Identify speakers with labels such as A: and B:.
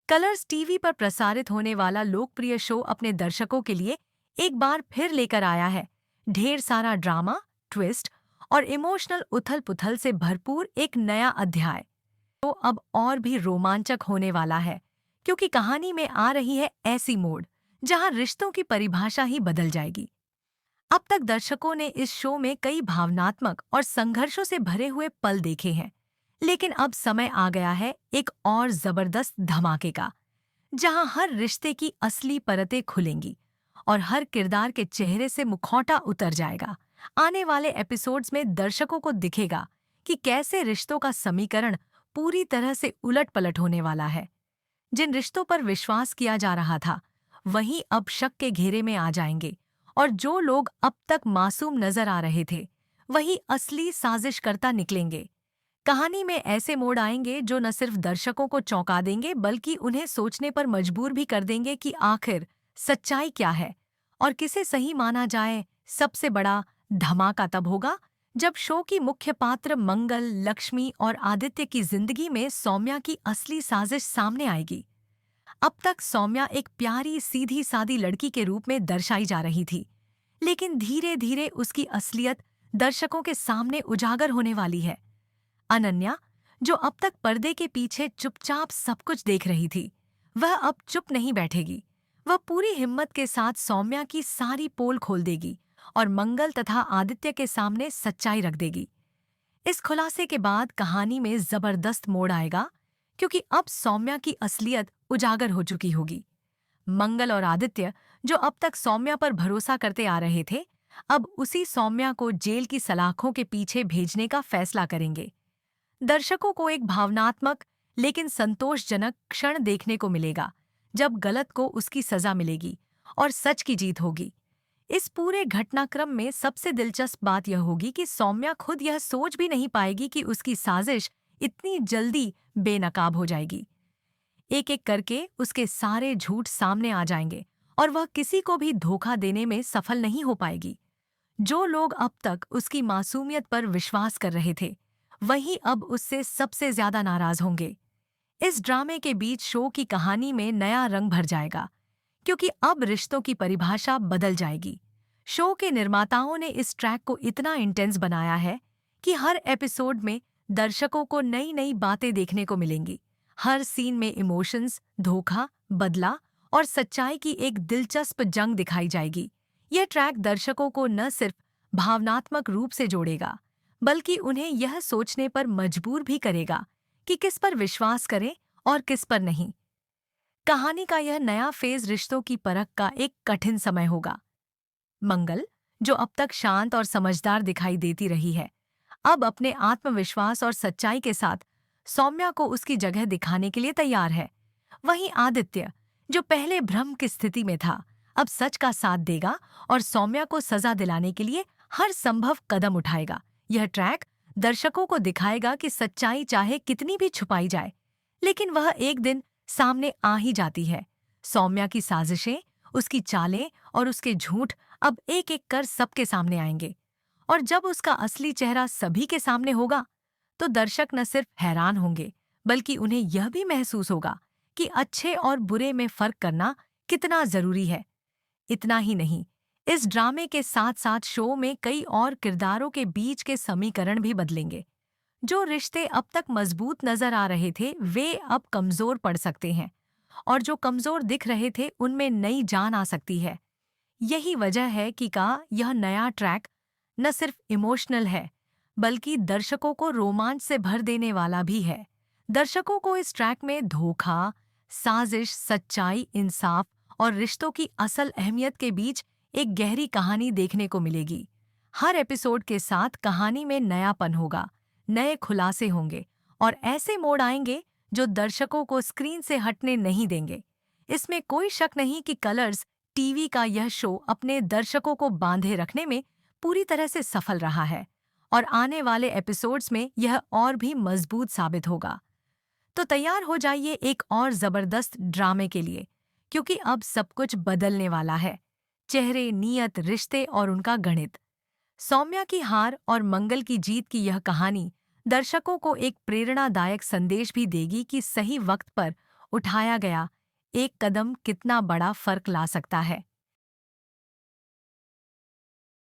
A: Colors TV पर प्रसारित होने वाला लोकप्रिय शो अपने दर्शकों के लिए एक बार फिर लेकर आया है ढेर सारा ड्रामा, ट्विस्ट और इमोशनल उथल-पुथल से भरपूर एक नया अध्याय। तो अब और भी रोमांचक होने वाला है, क्योंकि कहानी में आ रही है ऐसी मोड़ जहां रिश्तों की परिभाषा ही बदल जाएगी। अब तक दर्शकों ने इस शो में कई भावनात्मक और संघर्षों से भरे हुए पल देखे हैं, लेकिन अब समय आ गया है एक और जबरदस्त धमाके का, जहां हर रिश्ते की असली परतें खुलेंगी और हर किरदार के चेहरे से मुखौटा उतर जाएगा। आने वाले एपिसोड्स में दर्शकों को दिखेगा कि कैसे रिश्तों का समीकरण पूरी तरह से उलट-पलट होने वाला है। जिन रिश्तों पर विश्वास किया जा रहा था, वहीं अब शक के घेरे में आ जाएंगे और जो लोग अब तक मासूम नजर आ रहे थे, वही असली साजिशकर्ता निकलेंगे। कहानी में ऐसे मोड़ आएंगे जो न सिर्फ दर्शकों को चौंका देंगे बल्कि उन्हें सोचने पर मजबूर भी कर देंगे कि आखिर सच्चाई क्या है और किसे सही माना जाए। सबसे बड़ा धमाका तब होगा जब शो की मुख्य पात्र मंगल, लक्ष्मी और आदित्य की जिंदगी में सौम्या की असली साजिश सामने आएगी। अब तक सौम्या एक प्यारी सीधी सादी लड़की के रूप में दर्शाई जा रही थी, लेकिन धीरे धीरे उसकी असलियत दर्शकों के सामने उजागर होने वाली है। अनन्या, जो अब तक पर्दे के पीछे चुपचाप सब कुछ देख रही थी, वह अब चुप नहीं बैठेगी। वह पूरी हिम्मत के साथ सौम्या की सारी पोल खोल देगी और मंगल तथा आदित्य के सामने सच्चाई रख देगी। इस खुलासे के बाद कहानी में जबरदस्त मोड़ आएगा, क्योंकि अब सौम्या की असलियत उजागर हो चुकी होगी। मंगल और आदित्य, जो अब तक सौम्या पर भरोसा करते आ रहे थे, अब उसी सौम्या को जेल की सलाखों के पीछे भेजने का फैसला करेंगे। दर्शकों को एक भावनात्मक लेकिन संतोषजनक क्षण देखने को मिलेगा, जब गलत को उसकी सजा मिलेगी और सच की जीत होगी। इस पूरे घटनाक्रम में सबसे दिलचस्प बात यह होगी कि सौम्या खुद यह सोच भी नहीं पाएगी कि उसकी साजिश इतनी जल्दी बेनकाब हो जाएगी। एक एक करके उसके सारे झूठ सामने आ जाएंगे और वह किसी को भी धोखा देने में सफल नहीं हो पाएगी। जो लोग अब तक उसकी मासूमियत पर विश्वास कर रहे थे, वही अब उससे सबसे ज्यादा नाराज होंगे। इस ड्रामे के बीच शो की कहानी में नया रंग भर जाएगा, क्योंकि अब रिश्तों की परिभाषा बदल जाएगी। शो के निर्माताओं ने इस ट्रैक को इतना इंटेंस बनाया है कि हर एपिसोड में दर्शकों को नई नई बातें देखने को मिलेंगी। हर सीन में इमोशंस, धोखा, बदला और सच्चाई की एक दिलचस्प जंग दिखाई जाएगी। यह ट्रैक दर्शकों को न सिर्फ भावनात्मक रूप से जोड़ेगा, बल्कि उन्हें यह सोचने पर मजबूर भी करेगा कि किस पर विश्वास करें और किस पर नहीं। कहानी का यह नया फेज रिश्तों की परख का एक कठिन समय होगा। मंगल, जो अब तक शांत और समझदार दिखाई देती रही है, अब अपने आत्मविश्वास और सच्चाई के साथ सौम्या को उसकी जगह दिखाने के लिए तैयार है। वहीं आदित्य, जो पहले भ्रम की स्थिति में था, अब सच का साथ देगा और सौम्या को सजा दिलाने के लिए हर संभव कदम उठाएगा। यह ट्रैक दर्शकों को दिखाएगा कि सच्चाई चाहे कितनी भी छुपाई जाए, लेकिन वह एक दिन सामने आ ही जाती है। सौम्या की साजिशें, उसकी चालें और उसके झूठ अब एक एक कर सबके सामने आएंगे। और जब उसका असली चेहरा सभी के सामने होगा, तो दर्शक न सिर्फ हैरान होंगे, बल्कि उन्हें यह भी महसूस होगा कि अच्छे और बुरे में फर्क करना कितना जरूरी है। इतना ही नहीं, इस ड्रामे के साथ साथ शो में कई और किरदारों के बीच के समीकरण भी बदलेंगे। जो रिश्ते अब तक मजबूत नजर आ रहे थे, वे अब कमजोर पड़ सकते हैं, और जो कमजोर दिख रहे थे, उनमें नई जान आ सकती है। यही वजह है कि यह नया ट्रैक न सिर्फ इमोशनल है, बल्कि दर्शकों को रोमांच से भर देने वाला भी है। दर्शकों को इस ट्रैक में धोखा, साजिश, सच्चाई, इंसाफ और रिश्तों की असल अहमियत के बीच एक गहरी कहानी देखने को मिलेगी। हर एपिसोड के साथ कहानी में नयापन होगा, नए खुलासे होंगे और ऐसे मोड़ आएंगे जो दर्शकों को स्क्रीन से हटने नहीं देंगे। इसमें कोई शक नहीं कि कलर्स टीवी का यह शो अपने दर्शकों को बांधे रखने में पूरी तरह से सफल रहा है, और आने वाले एपिसोड्स में यह और भी मजबूत साबित होगा। तो तैयार हो जाइए एक और जबरदस्त ड्रामे के लिए, क्योंकि अब सब कुछ बदलने वाला है। चेहरे, नीयत, रिश्ते और उनका गणित। सौम्या की हार और मंगल की जीत की यह कहानी दर्शकों को एक प्रेरणादायक संदेश भी देगी कि सही वक्त पर उठाया गया एक कदम कितना बड़ा फर्क ला सकता है।